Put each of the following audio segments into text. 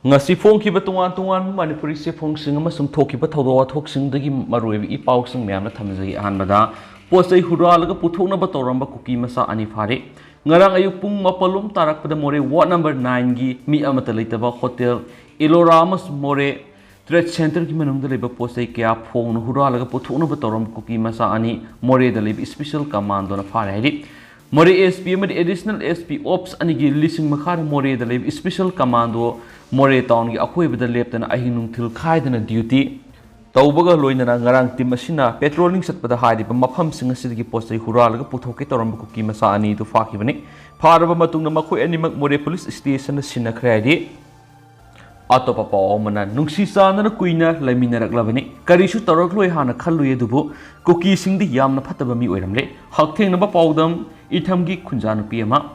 ngasi phongkiba tongan manipuri se phongsing amasung thokiba thawdo thoksing dagi maroibi ipausing myamna thamjagi ahanbada posai huralaga puthoknaba Touramba Kuki macha ani Phare ngarang ayuk pung mapalum tarakpada more ward number 9 gi mi amata leitaba hotel Iloramas more Trade Center ki manungda leba posai kya phong huralaga puthoknaba Touramba Kuki macha ani more da leba special commando na Phare hari more SP amadi additional SP ops ani gi lising makhar more da leba special commando more town gi akhoi leptana ahinung thil khaidana duty tawbaga loinana ngarang team asina patrolling satpada haidi mafam sing asidagi postai huralaga puthoke Touramba Kuki macha ani tu fakibani pharaba matungna makhoi animak more police station sina khradi atopa pawmana nungsi sanana kuina laminaraklabani karisu tarakloi hana khalluye dubu Kuki singdi yamna phataba mi oiramle hakthengna pawdam ithamgi khunjanu piyama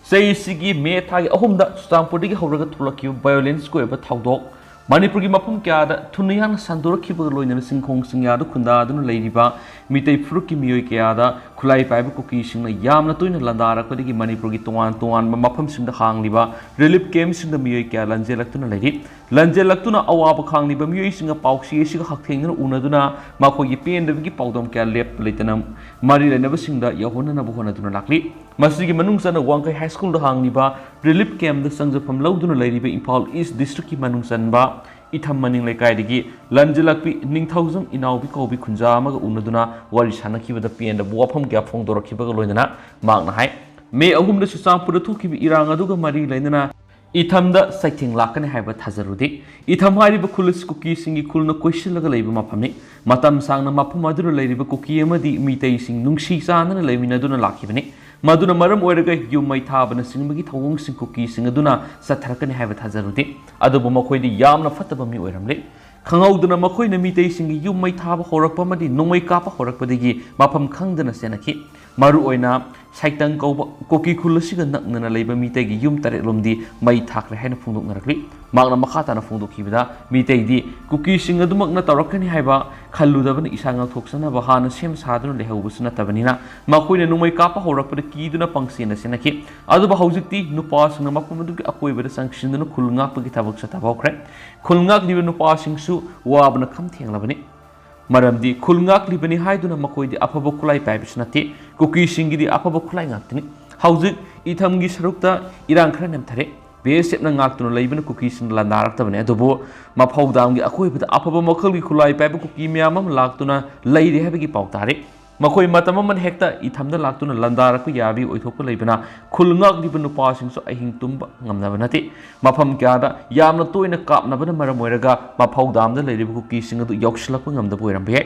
Chei sigi me thagi ahumda Sustampurdi gi hawraga thulaki violence ko eba thawdok Manipur gi mapum kya da thuniyang sandura khiba loinana singkhong singya da khunda adun leiriba mitei fruki miyoi kya da khulai paiba Kuki singna yamna toina landara ko digi Manipur gi tuan mapam singda hangliba relief camp singda miyoi kya lanjelaktuna leiri lanjelaktuna awaba khangliba miyoi singa pauksi siga hakthengna unaduna makoi gi pendab gi pawdom kya lep leitana mari lenaba singda yahona na bohona duna lakli masigi manungsana wangkai high school da hangliba relief camp da sangjapam lauduna leiriba Imphal East district ki manungsanba itham maning lekai digi lanjelakpi ningthaujam inaubi kobi khunja amaga unaduna wari sanaki da pn da buafam kya phongdorakhiba ga loinana magna hai me ahum da Sustampur thukibi irang aduga mari leinana ithamda saithing lakane haiba thajarudi itham hariba khulis Kuki singi khulna question leiba maphamni matam sangna mapam aduna leiriba Kuki amadi mitei sing nungsi sanana leiminaduna lakhibani maduna maram oiraga yumai thabana singbagi thawong sing Kuki sing aduna satharakane haiba thajarudi adubu makhoidi yamna fataba mi oiramle khangauduna makhoina mitei sing yumai thaba horakpa madi nongmai kapa horakpadagi mapam khangdana senaki maru oina saitang kauba Kuki khulasiga naknana leiba mitei gi yum tare lomdi mai thakre haina phungdok narakli magna makhata na phungdok khibida mitei di Kuki sing adumak na tarakani haiba khalludabana isanga thoksana bahana sem saduna lehubusuna tabanina makhoina nongmai kapa horakpada kiduna pangsena senaki adu bahawjikti nupa singna mapumadu akoibada sanctionduna khulngak pagi thabak satabawkre khulngak diba nupa singsu wabna kham thenglabani maramdi khulngak libani haiduna makoidi afaba khulai paibisnati Kuki singidi afaba khulai ngaktini hawjik ithamgi sarukta irang khara nemthare besepna ngaktuna leibana Kuki sing landaraktabane adubo maphaudamgi akoibada afaba makhalgi khulai paiba Kuki miyamam laktuna leiri habagi pautare makoi matamaman hekta ithamda laktuna landarakku yabi oithokpa leibana khulngak diba nupa singso ahing tumba ngamnaba nati mafam kyada yamna toina kapnabana maram oiraga maphaudamda leiriba Kuki sing adu yokslakpa ngamdaba oirambe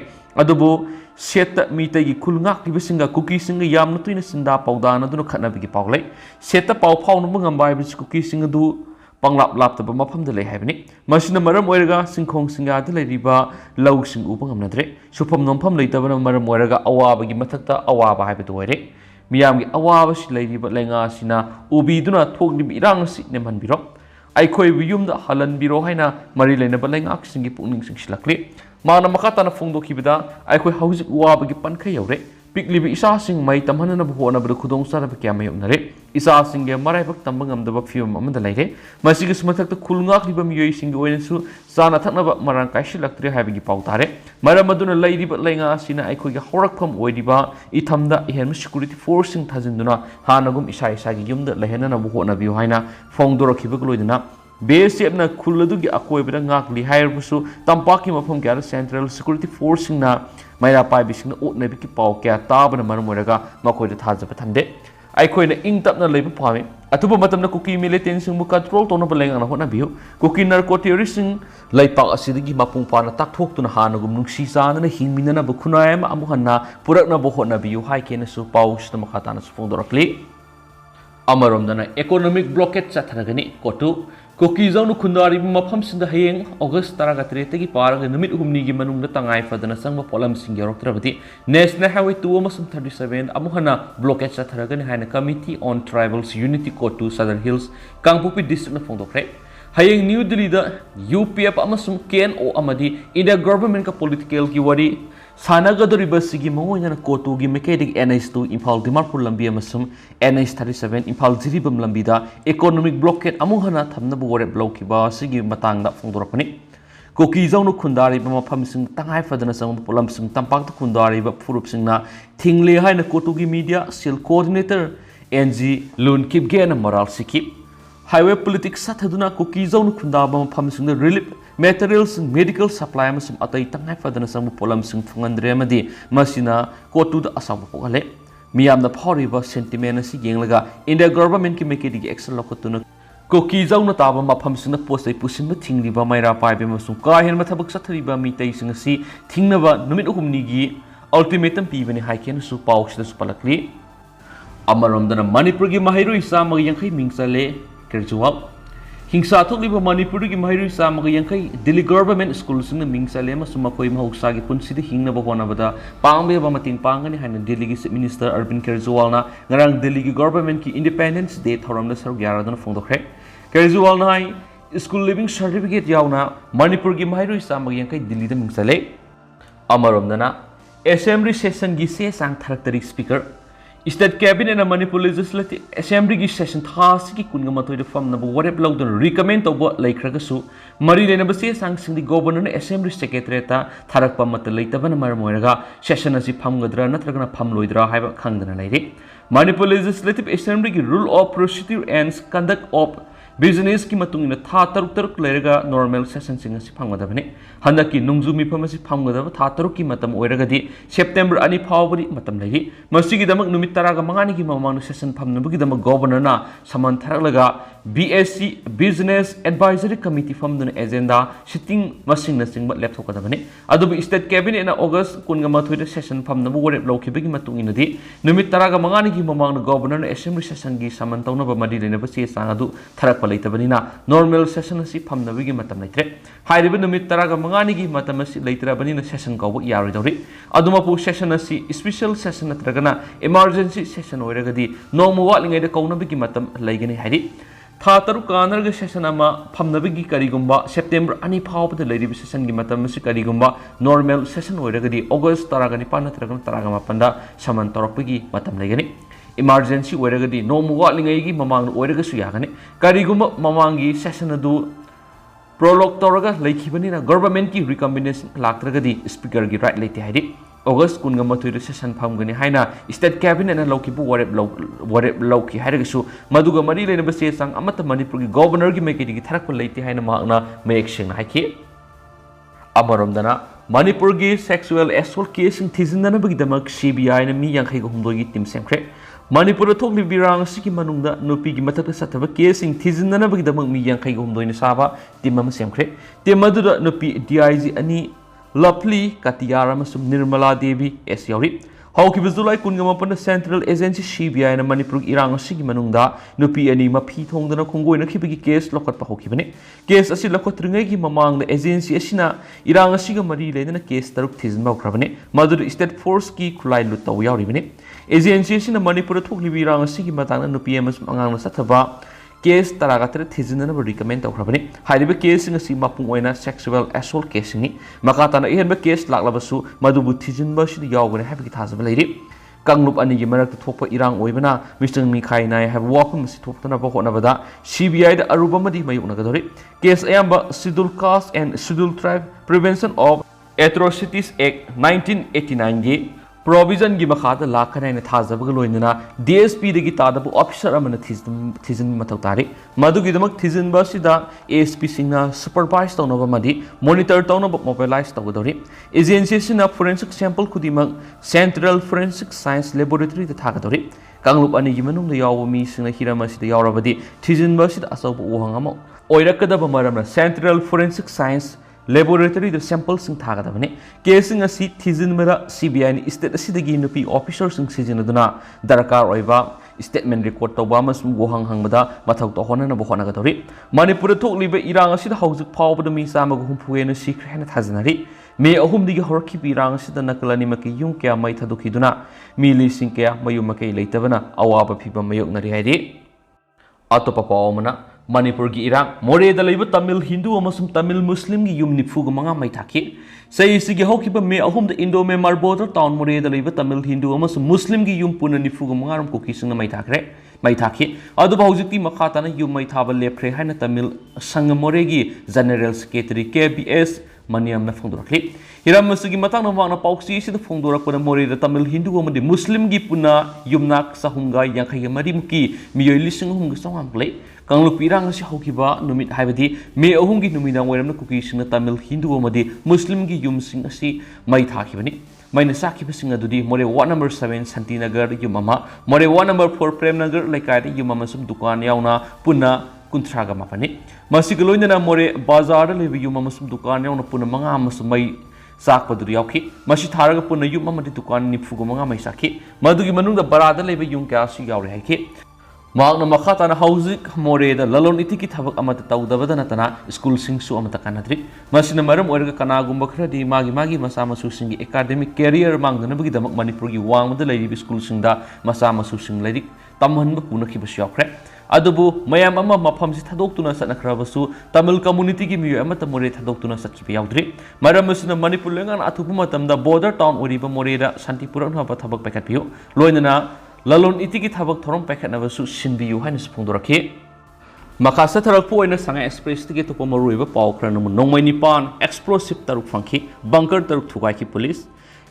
adubu seta mitagi khulngak diba singa Kuki singa yamna toina sinda paudana duna khatnabigi paulai seta pau phaunaba ngambai bi Kuki sing adu panglap laptaba mafamda lei haibani masina maram oiraga singkhong singa da leiriba lau sing upa ngamnadre sufam nompham leitabana maram oiraga awabagi mathakta awaba haibadu oire miyamgi awaba si leiriba lenga sina ubiduna thoklibi irang si nemhanbiro aikhoi biyumda halanbiro haina mari leinaba lengak singi pukning singsilakli mana makata na phongdokhibida aikhoi haujik wabagi pankhai yaure piklibi isa sing mai tamhanana bhona bru khudong saraba kya mai unare isa singge marai bak tambang amdaba fium amanda leire masigi sumathakta khulngak liba miyoi sing oinsu sana thaknaba marang kaisilaktri haibagi pautare maramaduna leiriba lenga sina aikoi ga horakpham oidiba ithamda ihem security force sing thajinduna hanagum isa isa gi yumda lehenana bhona biu haina phongdorakhibag loiduna BSF na khuladugi akoibada ngakli hairbusu tampaki mafam kya central security force na maira pai bising otna biki pau kya tabana marmoraga makoida thajaba thamde aikoina ingtapna leiba phame atuba matamna Kuki militant sing mu control tona balenga na hona biu Kuki narco terrorist sing laipak asidagi mapung pana takthok tuna hanagum nungsi sana hingminana bukhunayam amuhanna purakna bohona biu haikena su pau sta makhatana su phongdorakli amaromdana economic blockade chatharagani kotu Kuki zonu khundari mafam sinda hayeng August 13 tagi paraga numit humni gi manungda tangai fadana sangba polam singyaroktrabati National Highway 2 amasum 37 amuhana blockade chatharagani haina Committee on Tribals Unity Code 2 Southern Hills Kangpupi district na phongdokre hayeng New Delhi da UPF amasum KNO amadi ida government ka political ki wari ꯁꯥꯟꯅꯒꯗꯧꯔꯤꯕꯁꯤꯒꯤ ꯃꯉꯣꯏꯅ ꯀꯣꯇꯨꯒꯤ ꯃꯥꯏꯀꯩꯗꯒꯤ NH2 Imphal Dimapur ꯂꯝꯕꯤ ꯑꯃꯁꯨꯡ NH37 Imphal Jiribam ꯂꯝꯕꯤꯗ economic blockade ꯑꯃꯨꯛ ꯍꯟꯅ ꯊꯝꯅꯕ ꯋꯥꯔꯦꯞ ꯂꯧꯈꯤꯕ ꯑꯁꯤꯒꯤ ꯃꯇꯥꯡꯗ ꯐꯣꯡꯗꯣꯔꯛꯄꯅꯤ꯫ ꯀꯨꯀꯤ ꯖꯧꯅ ꯈꯨꯟꯗꯥꯔꯤꯕ ꯃꯐꯝꯁꯤꯡ ꯇꯉꯥꯏꯐꯗꯅ ꯆꯪꯕ ꯄꯣꯠꯂꯝꯁꯤꯡ ꯇꯝꯄꯥꯛꯇ ꯈꯨꯟꯗꯥꯔꯤꯕ ꯐꯨꯔꯨꯞꯁꯤꯡꯅ ꯊꯤꯡꯂꯦ ꯍꯥꯏꯅ ꯀꯣꯇꯨꯒꯤ ꯃꯤꯗꯤꯌꯥ ꯁꯦꯜ ꯀꯣꯑꯣꯔꯗꯤꯅꯦꯇꯔ NG ꯂꯨꯟꯀꯤꯞꯒꯦꯅ ꯃꯔꯥꯜ ꯁꯤꯈꯤ꯫ हाईवे पॉलिटिक्स साथदुना कुकी जौन खुंदाबा मफमसिंग रिलीफ मेटेरियल्स मेडिकल सप्लाई अमसुम अतै तंगाई फदना संग पोलमसिंग फुंगंद्रे अमदि मसिना कोटुद असाब पोगले मियामना फारिबा सेंटिमेंट असि येंगलगा इंडिया गवर्नमेंट की मेकेडी एक्शन लखतुना कुकी जौन ताबा मफमसिंग पोस्टै पुसिनबा थिंगलिबा माइरा पाइबे मसुम काहेन मथबक सथरिबा मितैसिंग असि थिंगनबा नुमित हुमनिगी अल्टीमेटम पीबने हाइकेनसु पाउक्सदसु पलकली अमरमदना मणिपुर की महिरु इसामग यंखै मिंगचले केजुवाल हिंसा थोकलिबा मणिपुर की महिरु इसामग यंखै दिल्ली गवर्नमेंट स्कूल सिंग मिंगचले मसुम मखोय महौसागी पुनसिदि हिंगनबा होनबदा पांगबेबा मतिंग पांगनि हाइन दिल्ली की चीफ मिनिस्टर अरविंद केजरीवाल ना ngarang दिल्ली की गवर्नमेंट की इंडिपेंडेंस डे थौरमदा सरुक यारादन फोंदोखरे केजरीवाल ना हाई स्कूल लिविंग सर्टिफिकेट यावना मणिपुर की महिरु इसामग यंखै दिल्ली द मिंगचले अमरमदना असेंबली सेशन की से सांग थरक्तरी speaker state cabinet Manipur legislative assembly की सेशन थासी की कुनगा मथोइद फमनब वरेप लौदन रिकमेंड तौब लैख्रगसु मरी लेनब से सांगसिंगदि गवर्नर असेंबली सेक्रेटरीता थारकपा मत लैतबन मरम ओइरगा सेशन असि फमगद्रा नत्रगना फमलोइद्रा हाइबा खंगदना लैरे मणिपुर लेजिस्लेटिव असेंबली की rule of procedure and conduct of business की मतुंगिना था तरुक तरुक लेरगा नॉर्मल सेशन सिंग असि फमगदबने हंदकी नुंगजु मिफम असि फमगदब था तरुक की मतम ओइरगदि सेप्टेम्बर 2 फावबदि मतम लैरि मसिगी दमक नुमित 35 की ममांग सेशन फमनबगी दमक गवर्नरना समन थरकलगा BSC बिजनेस एडवाइजरी कमिटी फमदुन एजेंडा सिटिंग मसिंग नसिंग लेपथोकदबने अदुबु स्टेट कैबिनेट ना अगस्त 19 सेशन फमनब वरेप लौखिबगी मतुंगिनदि नुमित 35 की ममांग गवर्नर असेंबली सेशन की समन तौनब मदि लेनब से सांग अदु थरक लैतबनिना नॉर्मल सेशन असि फमनबगी मतम लैत्रे हाइरिबा नुमित 35 की मतम असि लैत्रबनिना सेशन कौब यारोइदौरि अदुमपु सेशन असि स्पेशल सेशन नत्रगना इमरजेंसी सेशन ओइरगदि नोंमु वाटलिङैदा कौनबगी मतम लैगनि हाइरि था तरुक कानरग सेशन अमा फमनबगी करिगुम्बा सेप्टेम्बर 2 फावबदा लैरिबा सेशन की मतम असि करिगुम्बा नॉर्मल सेशन ओइरगदि अगस्त 19 नत्रगना 38 दा समन तौरकपगी मतम लैगनि इमरजेंसी ओइरगदि नोंमु वाटलिङैगी ममांग ओइरगसु यागनि करिगुम्बा ममांगी सेशन अदु प्रोलॉग तौरगा लैखिबनिना गवर्नमेंट की रिकमेंडेशन लाक्त्रगदि स्पीकर की राइट लेते हाइरि अगस्त 19 सेशन फमगनि हाइना स्टेट कैबिनेट ना लौकिबु वरेप लौखि हाइरगसु मदुगा मरि लेनबा से सांग अमत मणिपुर की गवर्नर की मेकेडी की थरक लेते हाइना मागना मयेक सेंगना हाइखि अमरमदना मणिपुर की सेक्सुअल एसोल्ट केस थिजिननबगिदमक CBI ना मी 59 की टीम सेमख्रे मणिपुर थोकलि बिरांग सिकी मनुंगदा नुपी की मथक सथब केस थिजिननबगिदमक मी 59 नि साबा टीम अम सेमख्रे टीम मदुदा नुपी DIG अनि लवली कतियार निर्मला देवी एस यावरी हौकिब जुलाई 19 सेंट्रल एजेंसी CBI ना मणिपुर इरांग सिगी मनुंगदा नुपी अनि मफी थोंगदना खुंगोइनखिबगी केस लखतपा हौकिबने केस असि लखोत्रिङैगी ममांगदा एजेंसी असिना इरांग असिगा मरी लेदना केस तरुक थिजिनबा हौख्रबने मदुर स्टेट फोर्स की खुलाई लुट तौ यावरिबने एजेंसी असिना मणिपुर थोकलिबि इरांग असिगी मतंगना नुपी अमसुम अंगांगना सथबा केस तरागतर थिजिननब रिकमेंड तौख्रबने हाइरिबा case ngasi mapung oina sexual assault case ni makatana ihenba case laklabasu madubu thizinba sidi yawgane habiki thazaba leiri kanglup ani gi marak thokpa irang oibana Mr. Mikhai nai have wapum si thoptana ba honabada CBI da aruba madi mayukna gadori case ayamba scheduled caste and scheduled tribe prevention of atrocities act 1989 gi provision की मखादा लाखन थाजब लोइनना DSP दगी तादब officer अमन थिजिन मथौ तारि मदुगिदमक थिजिनबसिदा ASP सिंगना सुपरवाइज तौनब मदि मॉनिटर तौनब मोबाइलाइज तौगदौरि एजेंसी सिना फोरेंसिक सैंपल खुदिमक सेंट्रल फोरेंसिक साइंस लेबोरेटरी द थागदौरि कांगलुप अनि gi manung da yawo mi singna hirama sida yawrabadi थिजिनबसिदा असौब उहंग अम ओइरकदब मरमना सेंट्रल फोरेंसिक साइंस लेबोरेटरी द सैंपल सिंग थागदबने केसिंग असि थिजिनमरा CBI नि स्टेट असिदगी नुपी ऑफिसर सिंग सिजिनदुना दरकार ओइबा स्टेटमेंट रिकॉर्ड तौबा मसुम गोहंग हंगबदा मथौ तोहनना बखोनगदौरि मणिपुर थोकलिबे इरांग असिदा हौजिक फावबद मी सामग हुमफुएन सिख्रेन थाजनरि मे अहुमदिगी हरखिबि इरांग असिदा नकलनि मके युम क्या मै थदुखिदुना मी लिसिंग क्या मयु मके लेतबना अवाबा फिबम मयोगनरि हाइरि अतोपा पावमना Manipurgi Irang, More the Labor Tamil Hindu amasum Tamil Muslim yum nipfugumanga may taki. Say Sigi Hokiba me ahum the Indo me border town More the Labor Tamil Hindu amasum Muslim yum puna nifugumangaram cookies in the Maitake. Maitaki, other Bauziti Makatana you might have a lepre Hana Tamil Sangamoregi, General Secretary KBS, Maniam Nafundrakli. Hiramasugi Matana Vana Pauxi, the Fundura Puna More the Tamil Hindu woman, the Muslim Gipuna, Yumnak Sahunga, Yankaya Marimuki, Mio listening whom song play. Kang lupirang si Hokiba, Numit Havati, me ohungi Numina where the cookies in the Tamil Hindu woman, Muslim gi yum sing a si, Maitaki. Mainasaki Singa Dudi, More 1 number 7 Santinagar, Yumama, More 1 number 4 Premnagar, like I Yumamasum Dukan Yauna, Puna, Kuntraga Mapani. Masigaloina More Bazar, live Yumamasum Dukan Yauna Punamanga Masumai Sakpa Duriaki, Mashitaraga Puna Yumama Dukan Nipfugumanga Maisaki, Madugi Manu the Barada live Yunkasi Yauraki. Magna Makatana Hausik, More the Lalon Itiki Tabak Amata Taudavanatana, School Sing Su Amata Kanadri, Masinamaram Orga Kanagumba di Magi Masama Susing academic career among the Nabigi Manipuri Wang with the lady school Sinda, Masama Susing lady, Taman Punaki Bashokre. Adubu, Mayamama Mapam Sitadokuna Sanakravasu, Tamil community give you Amata More Tadokuna Sakipi Audrey, Maramusina Manipulangan Atupumatam, the border town Uriba Moreda, Santipuran Habatabak Pekapio, Loinana. Lalon itiki thabak thorom packet navasu sinbiyu haina spungdorake makasa tharakpo ina sanga express tiki to pomaruiba pawkra namu nongmai nipan explosive taruk fangki bunker taruk thugai ki police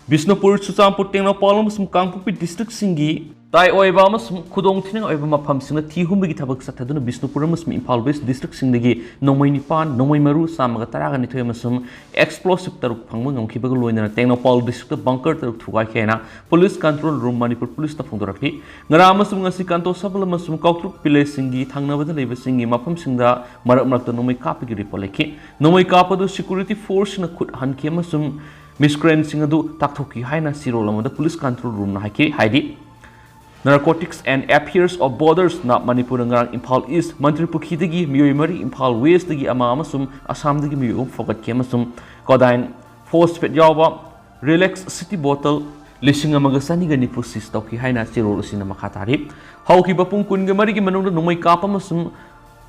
Bisnupur Susampur Tengno Palum sum Kangpupi district singi Tai oiba mas kudong tinang oiba mapam singa tihum bigi tabak sataduna Bisnupur mas Impal West district singdagi nongmai nipan nongmai maru samaga taraga nitoy masum explosive taruk phangmang ngamkibaga loina Tengno Pal district bunker taruk thugai kena police control room Manipur police ta phungdorakli ngara masum ngasi kanto sabala masum kautruk pile singi thangnabada leiba singi mapam singda marak marakta nongmai kapigi report leki nongmai kapadu security force na khut hanki masum miscreant singadu taktoki haina sirol amada police control room na haiki haidi Narcotics and Affairs of Borders na Manipur ngarang Impal East Mantri Pukhidagi Miyoi Mari Impal West dagi ama amasum Assam dagi miyoi fogat ke amasum Codaine phosphate yawba Relax City Bottle lising amaga saniga nipu sis tawki haina sirol usina makatari hauki bapung kunga mari gi manungda numai kapa amasum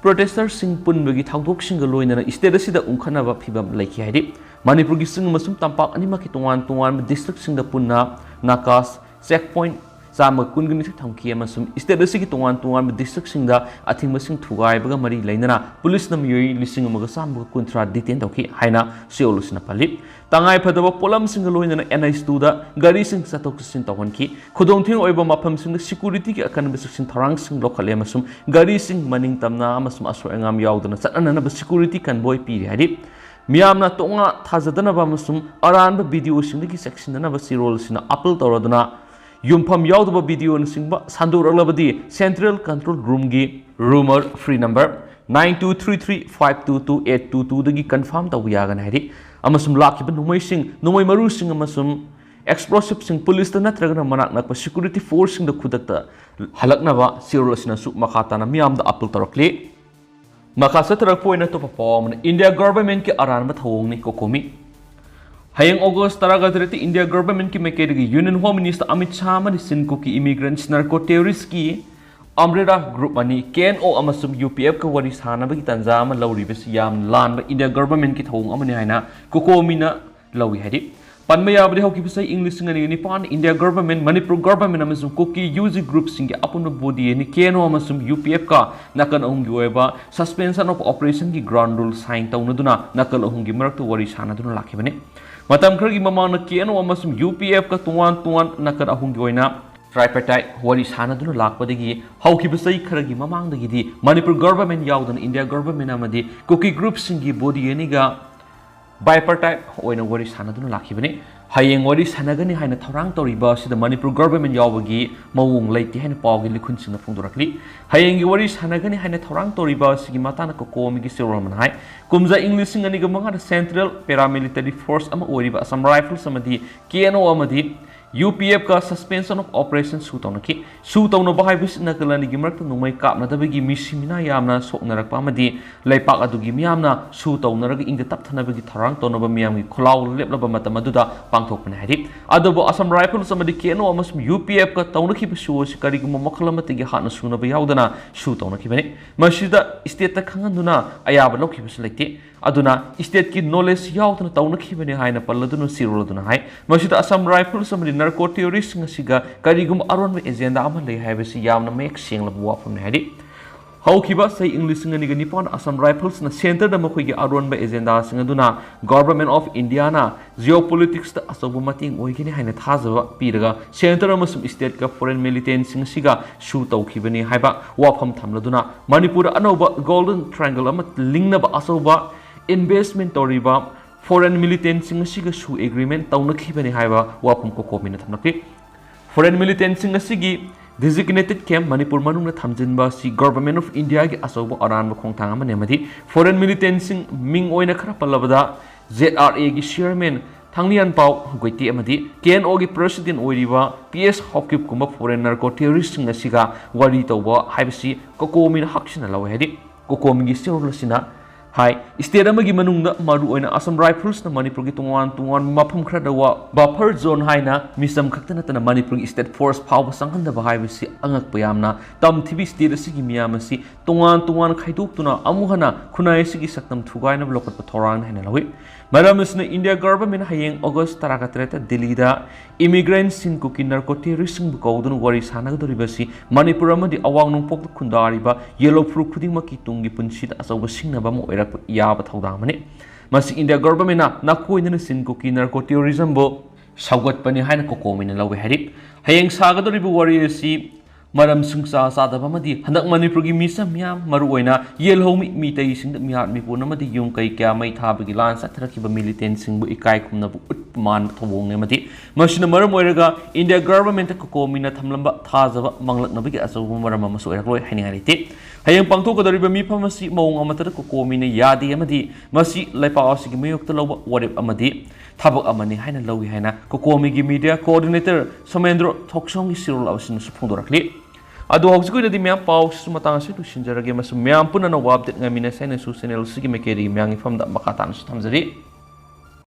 protesters sing punbagi thawdok singa loina state asida ungkhanaba phibam laiki haidi Manipur gi sing masum tampak anima ki tungan district singda punna nakas checkpoint Sama kungani thamki amasum state asigi tungan district singda athing masing thugai baga mari lainana police na miyoi lising amaga sambu kuntra detain tawki haina seolusina pali tangai phadaba polam singa loina NIS2 da gari sing satok sin tawonki khudong thing oiba mafam sing security ki akan bising tharang sing lokhale amasum gari sing maning tamna amasum aso engam yaudana satana na security kan boy pi hadi Miyamna tonga thazadana ba amasum aranba video sing ki section na ba sirol sina upload tawraduna Yumpam Yaudaba video and Singba Sandur Alabadi Central Control Room Gi Rumor Free Number 9233522822 the confirm the Wiagan Hadi Amasum Laki Numai Sing Numai Maru Sing Amasum Explosive Sing Police the Natragana Manak Security Force in the Kudata Halaknava Sirosina Suk Makatana Miam the Apple Torokli Makasatra point to perform India government ki Aranbat Hong Kokomi Hayang August Taragadreti India government ki mekedi Union Home Minister Amit Shah mani sin Kuki immigrants narco terrorists ki Umbrella Group mani KNO amasum UPF ka waris hana bagi tanzama lawri besi yam lan ba India government ki thong amani haina kokomi na lawi hadi panmaya bari hoki bisai English ngani ni pan India government Manipur government amasum Kuki UG group singi apun body ni KNO amasum UPF ka nakan ahung gi oiba suspension of operation ki ground rule sign tawnaduna nakal ahung gi marak to waris hana duna lakhibani Matam kergi mamang na KNO amasum UPF ka tuan nakar ahung goina tripartite wari sana dun lakpadagi hauki basai kergi mamang dagi di Manipur government yaudan India government amadi Kuki group singi body eniga bipartite oina wari sana dun lakibani hayeng wari sanagani haina thorang toriba sida Manipur government yaubagi mawung laiti haina pawgi likhun singna phungdorakli hayeng wari sanagani haina thorang toriba sigi matana ko komi gi sirolman hai kumza English singani ga manga central paramilitary force ama oriba Assam rifles amadi KNO amadi UPF का suspension of operation su tawna su tawna bahai bis nakalani gi marak numai kapna dabagi misimina yamna soknarak pamadi laipak adugi miyamna su tawna rag ingda tapthana bagi tharang tawna ba miyam gi kholaw leplaba matamaduda pangthok pan hari adobo Assam Rifles samadi keno amas UPF ka tawna ki su kari gum makhalamati gi hatna suna ba yaudana su tawna ki bani masida state ta khanganduna ayaba lokhi bis lekti aduna state ki knowledge yaudana tawna ki bani haina palladuna siroladuna hai masida Assam Rifles samadi narco terrorist ngasiga karigum aron agenda ama lei haibasi yamna mek sengla buwa phum hadi haukiba sai english ngani ga nipon Assam Rifles na center da makoi gi aron ba agenda singaduna government of India na geopolitics ta asobu mating oigini haina thajaba piraga center amasum state ka foreign militant singsiga shu tawkhibani haiba wafam thamladuna Manipur anoba golden triangle ama lingna ba asoba investment toriba foreign militant singasiga su agreement tawna khibani haiba wapum ko komina thamnaki foreign militant singasigi designated camp Manipur manungna thamjinba si government of India gi asobo aranba khongthang amane madi foreign militant sing ming oina khara palabada ZRA gi chairman thangnian pau goiti amadi KNO gi president oiriba PS Hokip kuma foreign narco terrorist ngasiga wari tawba haibasi ko komina haksina lawe hedi ko komi gi sirulsina Hai, state amagi manungna maru oina Assam Rifles na Manipur gi tungwan mapum khra dawa buffer zone haina misam khaktana tana Manipur gi state force power sanghanda ba haibisi angak payamna tam thibi state asigi miyamasi tungwan khaiduk tuna amuhana khunai sigi saktam thugaina blokat pathoran haina lawi Maramasna India government hayeng August 13 Delhi da immigrants sin Kuki narco terrorist bukaudun wari sanagadoribasi Manipur amadi awang nungpok khundariba yellow fruit khudingmaki tungi punsit asawa singnaba mo oirak yaba thaudamani masi India government na koinana sin Kuki narco terrorism bo saugat pani haina kokomina lawe hari hayeng sagadoribu wari asi maram sungsa sadaba madi handak Manipur gi misa myam maru oina yelhomi mi tai sing miat mi puna madi yung kai kya mai thabagi lan sathrakiba militant sing bu ikai khumna bu utman thobong ne madi masina maram oiraga India government ko komina thamlamba thajaba manglakna bagi asabu maram ma so oirak loi haini harite hayang pangthok kadariba mi phamasi mawng amata ko komina yadi amadi masi laipa asigi mayok to loba warep amadi thabak amani haina lowi haina ko komi gi media coordinator Somendro Thoksong gi sirul awasin suphungdorakli adu hausiku dadi myam pau sumatang se tu sinjarage masum myam punana wabdet ngamina saina su channel sigi mekeri myang ifam da makatan su thamjari